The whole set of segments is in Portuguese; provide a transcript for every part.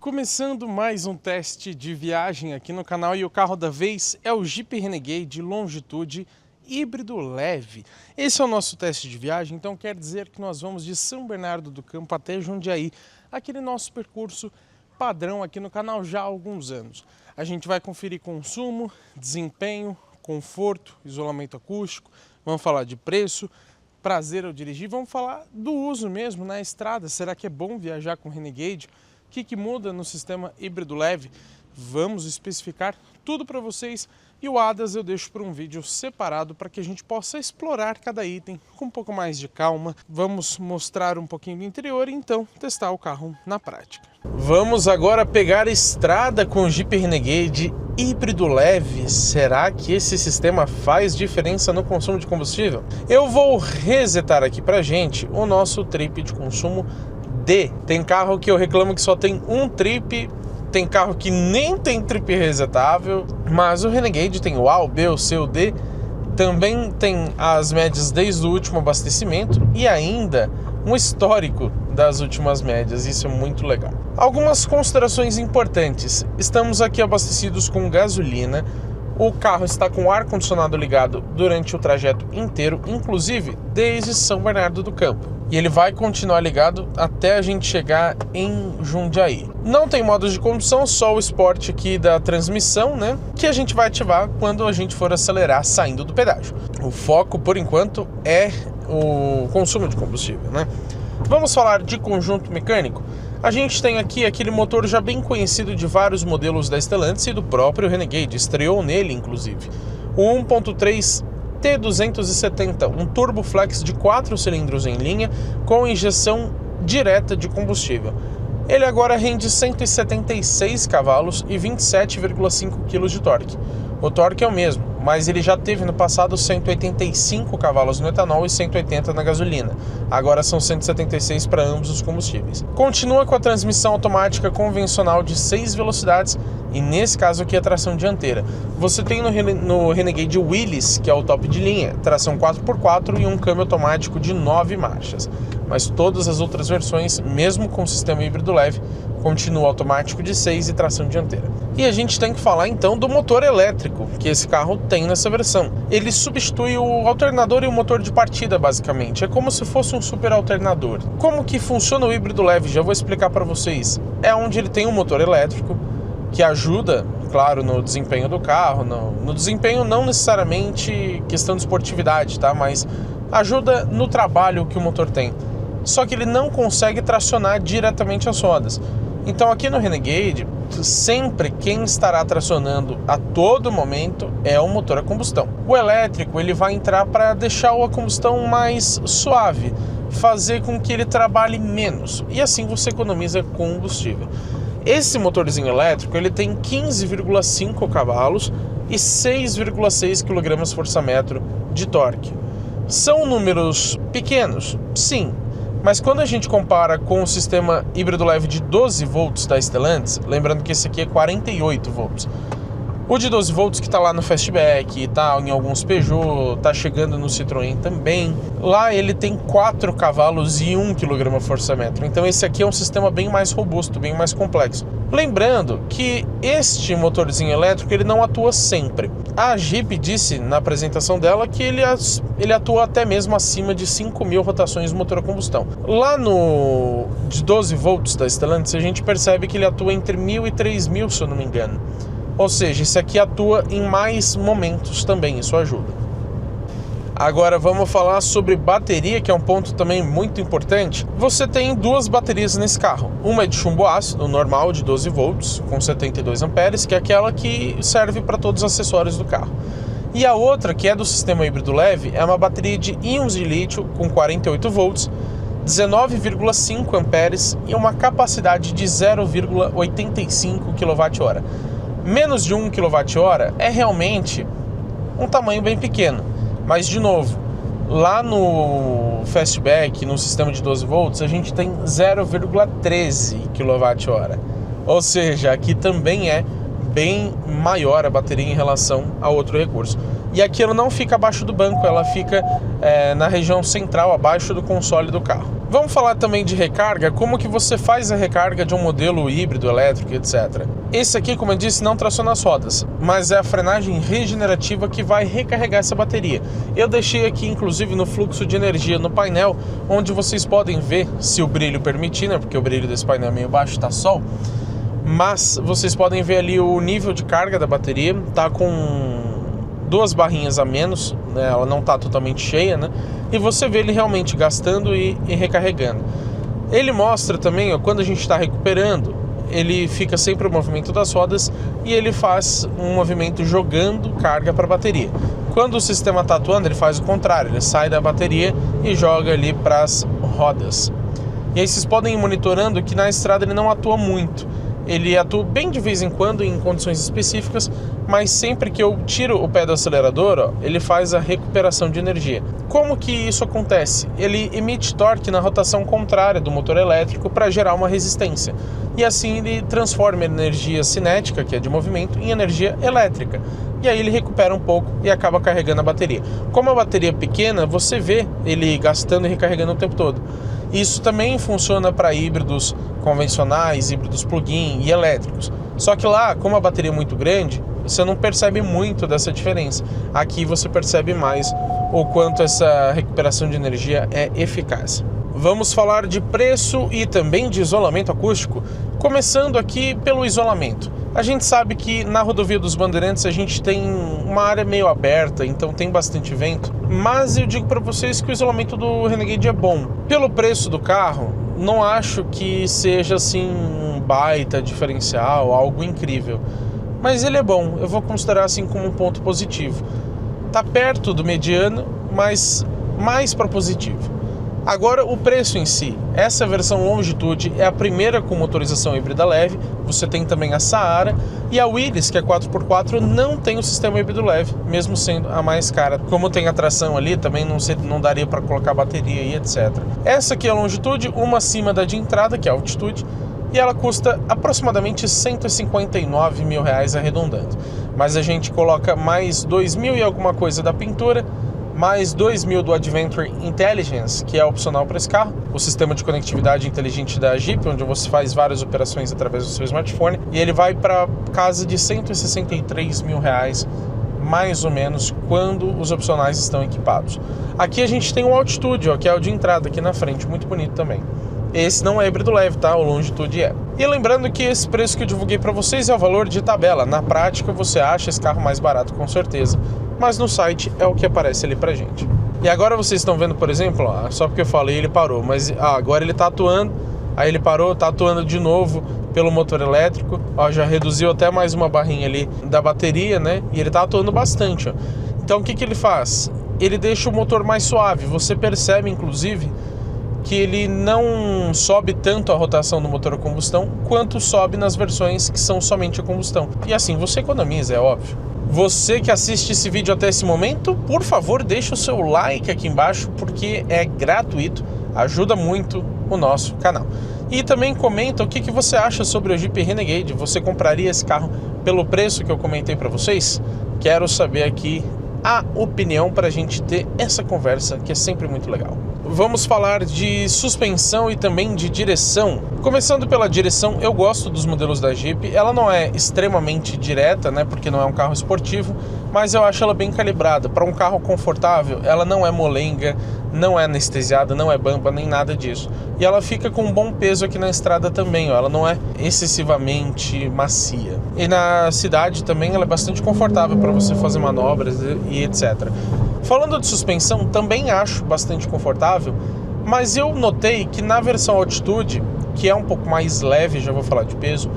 Começando mais um teste de viagem aqui no canal, e o carro da vez é o Jeep Renegade Longitude híbrido leve. Esse é o nosso teste de viagem, então quer dizer que nós vamos de São Bernardo do Campo até Jundiaí, aquele nosso percurso padrão aqui no canal já há alguns anos. A gente vai conferir consumo, desempenho, conforto, isolamento acústico, vamos falar de preço, prazer ao dirigir, vamos falar do uso mesmo na estrada. Será que é bom viajar com Renegade? O que muda no sistema híbrido leve? Vamos especificar tudo para vocês, e o ADAS eu deixo para um vídeo separado para que a gente possa explorar cada item com um pouco mais de calma. Vamos mostrar um pouquinho do interior e então testar o carro na prática. Vamos agora pegar a estrada com o Jeep Renegade híbrido leve. Será que esse sistema faz diferença no consumo de combustível? Eu vou resetar aqui para gente o nosso trip de consumo D. Tem carro que eu reclamo que só tem um trip, tem carro que nem tem trip resetável, mas o Renegade tem o A, o B, o C, o D, também tem as médias desde o último abastecimento e ainda um histórico das últimas médias. Isso é muito legal. Algumas considerações importantes: estamos aqui abastecidos com gasolina, o carro está com o ar-condicionado ligado durante o trajeto inteiro, inclusive desde São Bernardo do Campo. E ele vai continuar ligado até a gente chegar em Jundiaí. Não tem modos de condução, só o Sport aqui da transmissão, né? Que a gente vai ativar quando a gente for acelerar saindo do pedágio. O foco, por enquanto, é o consumo de combustível, né? Vamos falar de conjunto mecânico. A gente tem aqui aquele motor já bem conhecido de vários modelos da Stellantis e do próprio Renegade, estreou nele inclusive. O 1.3 T270, um turbo flex de 4 cilindros em linha com injeção direta de combustível. Ele agora rende 176 cavalos e 27,5 kg de torque. O torque é o mesmo, mas ele já teve no passado 185 cavalos no etanol e 180 na gasolina. Agora são 176 para ambos os combustíveis. Continua com a transmissão automática convencional de 6 velocidades e nesse caso aqui a tração dianteira. Você tem no Renegade Willys, que é o top de linha, tração 4x4 e um câmbio automático de 9 marchas. Mas todas as outras versões, mesmo com o sistema híbrido leve, continua automático de 6 e tração dianteira. E a gente tem que falar então do motor elétrico que esse carro tem nessa versão. Ele substitui o alternador e o motor de partida basicamente. É como se fosse um super alternador. Como que funciona o híbrido leve? Já vou explicar para vocês. É onde ele tem um motor elétrico que ajuda, claro, no desempenho do carro. No desempenho não necessariamente questão de esportividade, tá? Mas ajuda no trabalho que o motor tem. Só que ele não consegue tracionar diretamente as rodas. Então aqui no Renegade, sempre quem estará tracionando a todo momento é o motor a combustão. O elétrico ele vai entrar para deixar a combustão mais suave, fazer com que ele trabalhe menos e assim você economiza combustível. Esse motorzinho elétrico ele tem 15,5 cavalos e 6,6 kgfm de torque. São números pequenos? Sim. Mas quando a gente compara com o sistema híbrido leve de 12 volts da Stellantis, lembrando que esse aqui é 48 volts, o de 12 volts que está lá no Fastback, está em alguns Peugeot, está chegando no Citroën também, lá ele tem 4 cavalos e 1 kgfm, então esse aqui é um sistema bem mais robusto, bem mais complexo. Lembrando que este motorzinho elétrico ele não atua sempre. A Jeep disse na apresentação dela que ele atua até mesmo acima de 5.000 rotações de motor a combustão. Lá no de 12 volts da Stellantis a gente percebe que ele atua entre 1.000 e 3.000, se eu não me engano. Ou seja, esse aqui atua em mais momentos também, isso ajuda. Agora vamos falar sobre bateria, que é um ponto também muito importante. Você tem duas baterias nesse carro. Uma é de chumbo ácido, normal, de 12 volts, com 72 amperes, que é aquela que serve para todos os acessórios do carro. E a outra, que é do sistema híbrido leve, é uma bateria de íons de lítio com 48 volts, 19,5 amperes e uma capacidade de 0,85 kWh. Menos de 1 kWh é realmente um tamanho bem pequeno. Mas, de novo, lá no Fastback, no sistema de 12 volts, a gente tem 0,13 kWh. Ou seja, aqui também é bem maior a bateria em relação a outro recurso. E aqui ela não fica abaixo do banco, ela fica na região central, abaixo do console do carro. Vamos falar também de recarga, como que você faz a recarga de um modelo híbrido, elétrico, etc. Esse aqui, como eu disse, não traciona as rodas, mas é a frenagem regenerativa que vai recarregar essa bateria. Eu deixei aqui, inclusive, no fluxo de energia no painel, onde vocês podem ver, se o brilho permitir, né? Porque o brilho desse painel é meio baixo, tá sol. Mas vocês podem ver ali o nível de carga da bateria, tá com 2 barrinhas a menos, né? Ela não tá totalmente cheia, né? E você vê ele realmente gastando e recarregando. Ele mostra também, ó, quando a gente está recuperando, ele fica sempre o movimento das rodas e ele faz um movimento jogando carga para a bateria. Quando o sistema está atuando, ele faz o contrário, ele sai da bateria e joga ali para as rodas. E aí vocês podem ir monitorando que na estrada ele não atua muito. Ele atua bem de vez em quando em condições específicas, mas sempre que eu tiro o pé do acelerador, ó, ele faz a recuperação de energia. Como que isso acontece? Ele emite torque na rotação contrária do motor elétrico para gerar uma resistência. E assim ele transforma a energia cinética, que é de movimento, em energia elétrica. E aí ele recupera um pouco e acaba carregando a bateria. Como a bateria é pequena, você vê ele gastando e recarregando o tempo todo. Isso também funciona para híbridos convencionais, híbridos plug-in e elétricos. Só que lá, como a bateria é muito grande, você não percebe muito dessa diferença. Aqui você percebe mais o quanto essa recuperação de energia é eficaz. Vamos falar de preço e também de isolamento acústico, começando aqui pelo isolamento. A gente sabe que na rodovia dos Bandeirantes a gente tem uma área meio aberta, então tem bastante vento, mas eu digo para vocês que o isolamento do Renegade é bom. Pelo preço do carro, não acho que seja assim um baita diferencial, algo incrível, mas ele é bom, eu vou considerar assim como um ponto positivo. Tá perto do mediano, mas mais para positivo. Agora o preço em si, essa versão Longitude é a primeira com motorização híbrida leve, você tem também a Saara e a Willys, que é 4x4, não tem o sistema híbrido leve, mesmo sendo a mais cara. Como tem a tração ali, também não daria para colocar bateria e etc. Essa aqui é a Longitude, uma acima da de entrada, que é a Altitude, e ela custa aproximadamente R$159 mil arredondando. Mas a gente coloca mais 2 mil e alguma coisa da pintura, mais 2 mil do Adventure Intelligence, que é opcional para esse carro, o sistema de conectividade inteligente da Jeep, onde você faz várias operações através do seu smartphone, e ele vai para casa de R$163 mil, mais ou menos, quando os opcionais estão equipados. Aqui a gente tem o Altitude, ó, que é o de entrada aqui na frente, muito bonito também. Esse não é híbrido leve, tá? O Longitude é. E lembrando que esse preço que eu divulguei para vocês é o valor de tabela. Na prática, você acha esse carro mais barato, com certeza. Mas no site é o que aparece ali pra gente. E agora vocês estão vendo, por exemplo, ó, só porque eu falei ele parou, mas agora ele tá atuando, aí ele parou, tá atuando de novo pelo motor elétrico, ó, já reduziu até mais uma barrinha ali da bateria, né? E ele tá atuando bastante, ó. Então o que que ele faz? Ele deixa o motor mais suave, você percebe inclusive que ele não sobe tanto a rotação do motor a combustão quanto sobe nas versões que são somente a combustão. E assim você economiza, é óbvio. Você que assiste esse vídeo até esse momento, por favor, deixa o seu like aqui embaixo, porque é gratuito, ajuda muito o nosso canal. E também comenta o que você acha sobre o Jeep Renegade. Você compraria esse carro pelo preço que eu comentei para vocês? Quero saber aqui a opinião para a gente ter essa conversa, que é sempre muito legal. Vamos falar de suspensão e também de direção. Começando pela direção, eu gosto dos modelos da Jeep. Ela não é extremamente direta, né, porque não é um carro esportivo, mas eu acho ela bem calibrada. Para um carro confortável, ela não é molenga, não é anestesiada, não é bamba, nem nada disso. E ela fica com um bom peso aqui na estrada também, ó. Ela não é excessivamente macia. E na cidade também ela é bastante confortável para você fazer manobras e etc. Falando de suspensão, também acho bastante confortável, mas eu notei que na versão Altitude, que é um pouco mais leve, já vou falar de peso,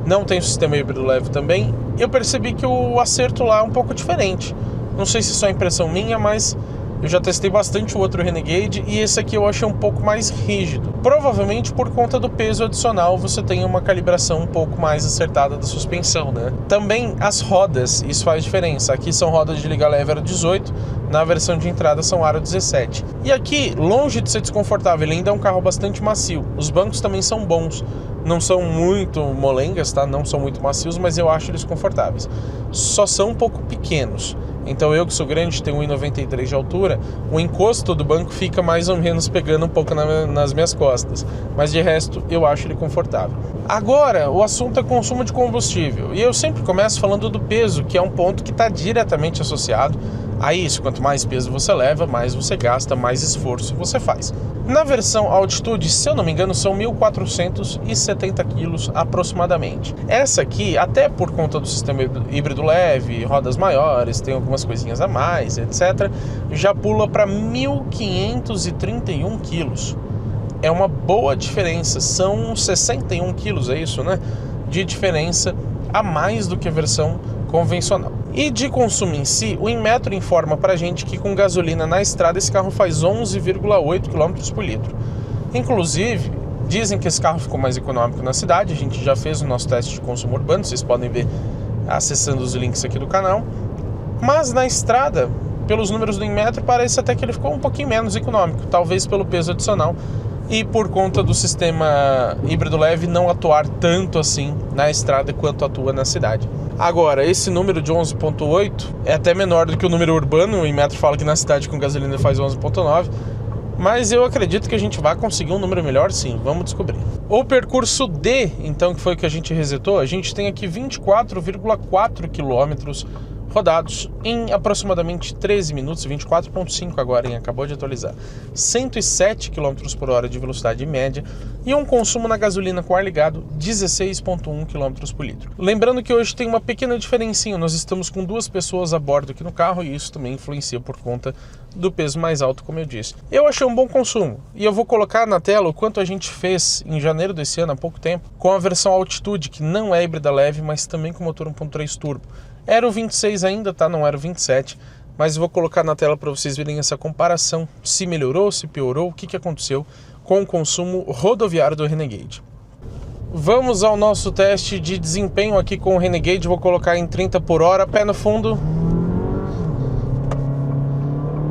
não tem o sistema híbrido leve também, eu percebi que o acerto lá é um pouco diferente. Não sei se é só impressão minha, mas eu já testei bastante o outro Renegade e esse aqui eu achei um pouco mais rígido. Provavelmente por conta do peso adicional você tem uma calibração um pouco mais acertada da suspensão, né? Também as rodas, isso faz diferença. Aqui são rodas de liga leve aro 18, na versão de entrada são aro 17. E aqui, longe de ser desconfortável, ele ainda é um carro bastante macio. Os bancos também são bons. não são muito molengas, tá? Não são muito macios, mas eu acho eles confortáveis. Só são um pouco pequenos. Então eu que sou grande, tenho 1,93 de altura, o encosto do banco fica mais ou menos pegando um pouco nas minhas costas. Mas de resto, eu acho ele confortável. Agora, o assunto é consumo de combustível. E eu sempre começo falando do peso, que é um ponto que está diretamente associado a isso. Quanto mais peso você leva, mais você gasta, mais esforço você faz. Na versão Altitude, se eu não me engano, são 1.470 quilos aproximadamente. Essa aqui, até por conta do sistema híbrido leve, rodas maiores, tem algumas coisinhas a mais, etc., já pula para 1.531 quilos. É uma boa diferença, são 61 quilos, é isso, né? De diferença a mais do que a versão convencional. E de consumo em si, o Inmetro informa pra gente que com gasolina na estrada esse carro faz 11,8 km por litro. Inclusive, dizem que esse carro ficou mais econômico na cidade, a gente já fez o nosso teste de consumo urbano, vocês podem ver acessando os links aqui do canal. Mas na estrada, pelos números do Inmetro, parece até que ele ficou um pouquinho menos econômico, talvez pelo peso adicional e por conta do sistema híbrido leve não atuar tanto assim na estrada quanto atua na cidade. Agora, esse número de 11,8 é até menor do que o número urbano. O Inmetro fala que na cidade com gasolina faz 11,9, mas eu acredito que a gente vai conseguir um número melhor sim, vamos descobrir. O percurso D, então, que foi o que a gente resetou, a gente tem aqui 24,4 quilômetros rodados em aproximadamente 13 minutos, 24,5 agora, hein? Acabou de atualizar. 107 km por hora de velocidade média e um consumo na gasolina com ar ligado 16,1 km por litro. Lembrando que hoje tem uma pequena diferencinha, nós estamos com 2 pessoas a bordo aqui no carro e isso também influencia por conta do peso mais alto, como eu disse. Eu achei um bom consumo e eu vou colocar na tela o quanto a gente fez em janeiro desse ano, há pouco tempo, com a versão Altitude, que não é híbrida leve, mas também com motor 1.3 turbo. Era o 26 ainda, tá? Não era o 27, mas eu vou colocar na tela para vocês verem essa comparação, se melhorou, se piorou, o que aconteceu com o consumo rodoviário do Renegade. Vamos ao nosso teste de desempenho aqui com o Renegade, vou colocar em 30 por hora, pé no fundo.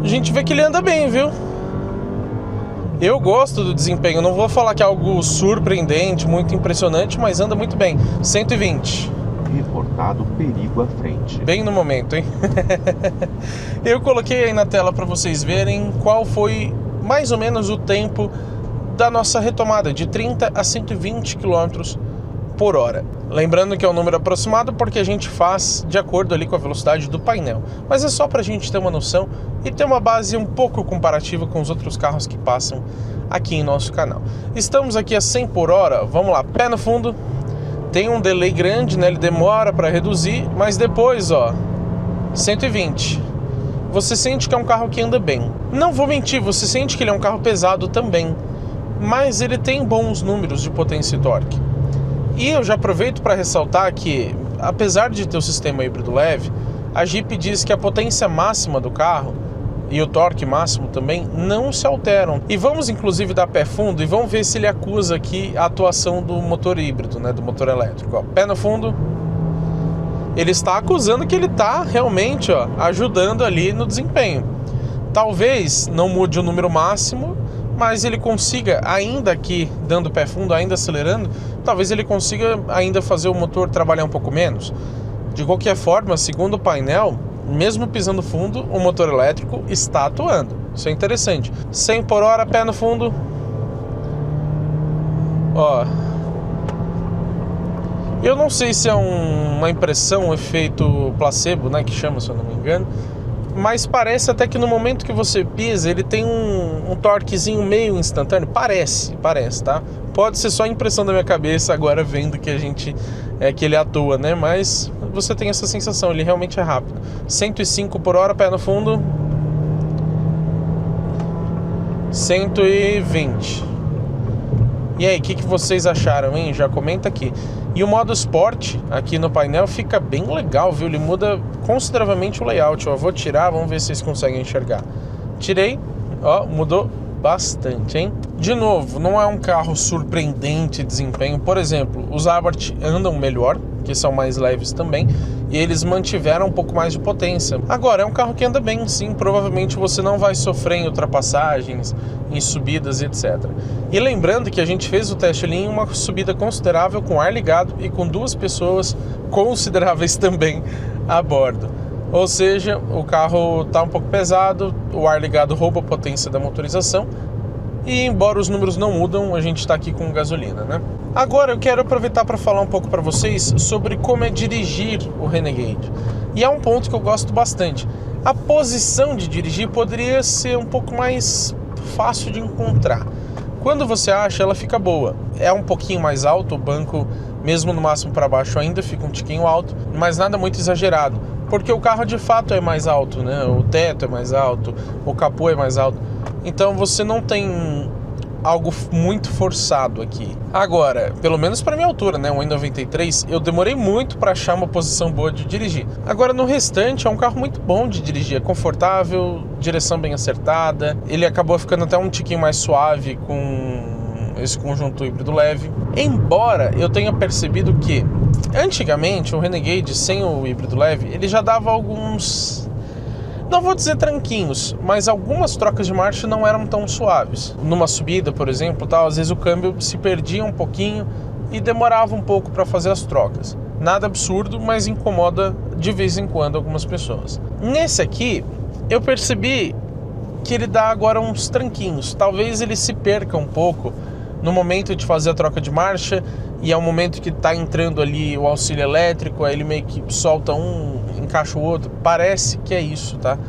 A gente vê que ele anda bem, viu? Eu gosto do desempenho, não vou falar que é algo surpreendente, muito impressionante, mas anda muito bem. 120. Reportado perigo à frente. Bem no momento, hein? Eu coloquei aí na tela para vocês verem qual foi mais ou menos o tempo da nossa retomada, de 30 a 120 km por hora. Lembrando que é um número aproximado porque a gente faz de acordo ali com a velocidade do painel. Mas é só para a gente ter uma noção e ter uma base um pouco comparativa com os outros carros que passam aqui em nosso canal. Estamos aqui a 100 por hora, vamos lá, pé no fundo. Tem um delay grande, né? Ele demora para reduzir, mas depois, ó, 120. Você sente que é um carro que anda bem. Não vou mentir, você sente que ele é um carro pesado também, mas ele tem bons números de potência e torque. E eu já aproveito para ressaltar que, apesar de ter o sistema híbrido leve, a Jeep diz que a potência máxima do carro e o torque máximo também não se alteram. E vamos inclusive dar pé fundo e vamos ver se ele acusa aqui a atuação do motor híbrido, né, do motor elétrico. Ó, pé no fundo, ele está acusando que ele está realmente, ó, ajudando ali no desempenho. Talvez não mude o número máximo, mas ele consiga, ainda aqui dando pé fundo, ainda acelerando, talvez ele consiga ainda fazer o motor trabalhar um pouco menos. De qualquer forma, segundo o painel, mesmo pisando fundo, o motor elétrico está atuando. Isso é interessante. 100 por hora, pé no fundo. Ó. Eu não sei se é uma impressão, um efeito placebo, né, que chama, se eu não me engano. Mas parece até que no momento que você pisa, ele tem um torquezinho meio instantâneo. Parece, tá? Pode ser só impressão da minha cabeça agora vendo que que ele atua, né? Mas você tem essa sensação, ele realmente é rápido. 105 por hora, pé no fundo. 120. E aí, o que vocês acharam, hein? Já comenta aqui. E o modo Sport aqui no painel fica bem legal, viu? Ele muda consideravelmente o layout. Eu vou tirar, vamos ver se vocês conseguem enxergar. Tirei, ó, mudou bastante, hein? De novo, não é um carro surpreendente de desempenho. Por exemplo, os Abarth andam melhor, que são mais leves também, e eles mantiveram um pouco mais de potência. Agora, é um carro que anda bem, sim, provavelmente você não vai sofrer em ultrapassagens, em subidas e etc. E lembrando que a gente fez o teste ali em uma subida considerável com ar ligado e com 2 pessoas consideráveis também a bordo. Ou seja, o carro está um pouco pesado, o ar ligado rouba a potência da motorização, e embora os números não mudam, a gente está aqui com gasolina, né? Agora eu quero aproveitar para falar um pouco para vocês sobre como é dirigir o Renegade. E é um ponto que eu gosto bastante. A posição de dirigir poderia ser um pouco mais fácil de encontrar. Quando você acha, ela fica boa. É um pouquinho mais alto, o banco, mesmo no máximo para baixo, ainda fica um tiquinho alto, mas nada muito exagerado. Porque o carro de fato é mais alto, né? O teto é mais alto, o capô é mais alto. Então você não tem algo muito forçado aqui. Agora, pelo menos para minha altura, né? O 1,93, eu demorei muito para achar uma posição boa de dirigir. Agora, no restante, é um carro muito bom de dirigir. É confortável, direção bem acertada. Ele acabou ficando até um tiquinho mais suave com esse conjunto híbrido leve. Embora eu tenha percebido que antigamente o Renegade sem o híbrido leve, ele já dava alguns, não vou dizer tranquinhos, mas algumas trocas de marcha não eram tão suaves. Numa subida, por exemplo, às vezes o câmbio se perdia um pouquinho e demorava um pouco para fazer as trocas. Nada absurdo, mas incomoda de vez em quando algumas pessoas. Nesse aqui, eu percebi que ele dá agora uns tranquinhos. Talvez ele se perca um pouco no momento de fazer a troca de marcha, e é um momento que está entrando ali o auxílio elétrico, aí ele meio que solta um, encaixa o outro. Parece que é isso, tá?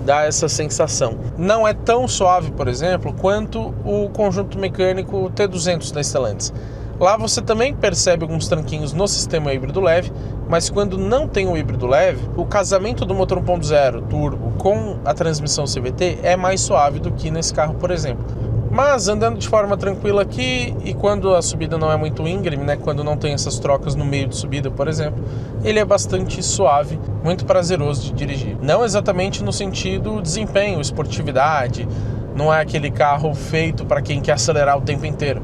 Dá essa sensação. Não é tão suave, por exemplo, quanto o conjunto mecânico T200 da Stellantis. Lá você também percebe alguns tranquinhos no sistema híbrido leve, mas quando não tem o híbrido leve, o casamento do motor 1.0 turbo com a transmissão CVT é mais suave do que nesse carro, por exemplo. Mas andando de forma tranquila aqui, e quando a subida não é muito íngreme, né, quando não tem essas trocas no meio de subida, por exemplo, ele é bastante suave, muito prazeroso de dirigir. Não exatamente no sentido desempenho, esportividade, não é aquele carro feito para quem quer acelerar o tempo inteiro,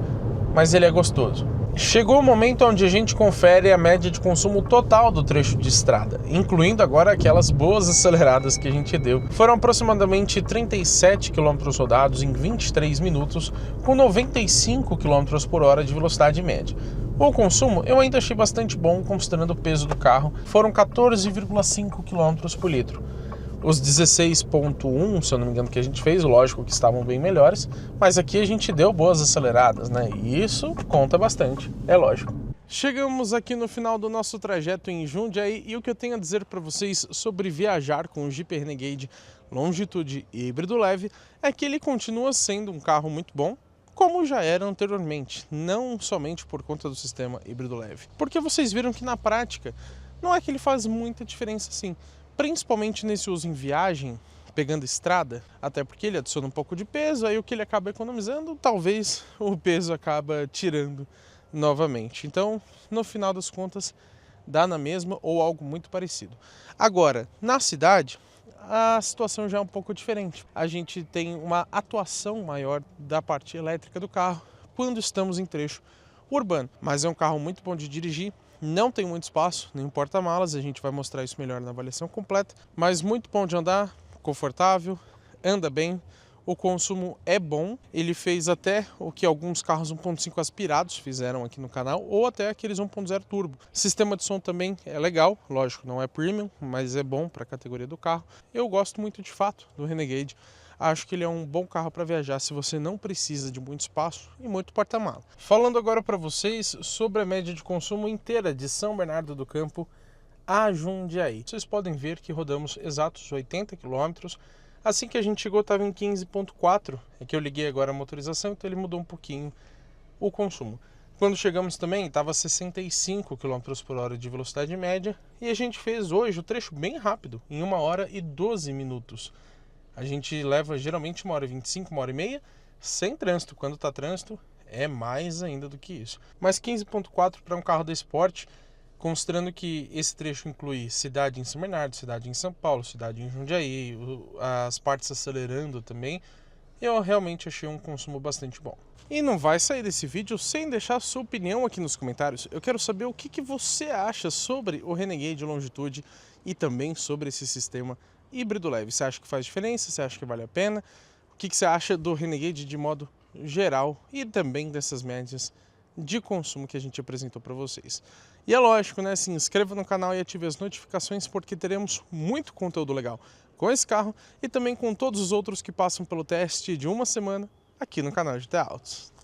mas ele é gostoso. Chegou o momento onde a gente confere a média de consumo total do trecho de estrada, incluindo agora aquelas boas aceleradas que a gente deu. Foram aproximadamente 37 km rodados em 23 minutos, com 95 km por hora de velocidade média. O consumo eu ainda achei bastante bom, considerando o peso do carro, foram 14,5 km por litro. Os 16.1, se eu não me engano, que a gente fez, lógico que estavam bem melhores, mas aqui a gente deu boas aceleradas, né? E isso conta bastante, é lógico. Chegamos aqui no final do nosso trajeto em Jundiaí e o que eu tenho a dizer para vocês sobre viajar com o Jeep Renegade Longitude híbrido leve é que ele continua sendo um carro muito bom, como já era anteriormente, não somente por conta do sistema híbrido leve. Porque vocês viram que na prática não é que ele faz muita diferença assim. Principalmente nesse uso em viagem, pegando estrada, até porque ele adiciona um pouco de peso, aí o que ele acaba economizando, talvez o peso acaba tirando novamente. Então, no final das contas, dá na mesma ou algo muito parecido. Agora, na cidade, a situação já é um pouco diferente. A gente tem uma atuação maior da parte elétrica do carro quando estamos em trecho urbano, mas é um carro muito bom de dirigir. Não tem muito espaço, nem porta-malas, a gente vai mostrar isso melhor na avaliação completa, mas muito bom de andar, confortável, anda bem, o consumo é bom, ele fez até o que alguns carros 1.5 aspirados fizeram aqui no canal, ou até aqueles 1.0 turbo. Sistema de som também é legal, lógico, não é premium, mas é bom para a categoria do carro. Eu gosto muito de fato do Renegade. Acho que ele é um bom carro para viajar se você não precisa de muito espaço e muito porta-mala. Falando agora para vocês sobre a média de consumo inteira de São Bernardo do Campo a Jundiaí. Vocês podem ver que rodamos exatos 80 km. Assim que a gente chegou estava em 15,4. É que eu liguei agora a motorização, então ele mudou um pouquinho o consumo. Quando chegamos também estava 65 km por hora de velocidade média. E a gente fez hoje o trecho bem rápido, em 1 hora e 12 minutos. A gente leva geralmente 1h25, 1h30, sem trânsito. Quando está trânsito, é mais ainda do que isso. Mas 15,4 para um carro da Sport, considerando que esse trecho inclui cidade em São Bernardo, cidade em São Paulo, cidade em Jundiaí, as partes acelerando também, Eu realmente achei um consumo bastante bom. E não vai sair desse vídeo sem deixar sua opinião aqui nos comentários. Eu quero saber o que você acha sobre o Renegade Longitude e também sobre esse sistema híbrido leve. Você acha que faz diferença? Você acha que vale a pena? O que você acha do Renegade de modo geral e também dessas médias de consumo que a gente apresentou para vocês? E é lógico, né? Se inscreva no canal e ative as notificações porque teremos muito conteúdo legal com esse carro e também com todos os outros que passam pelo teste de uma semana aqui no canal GT Autos.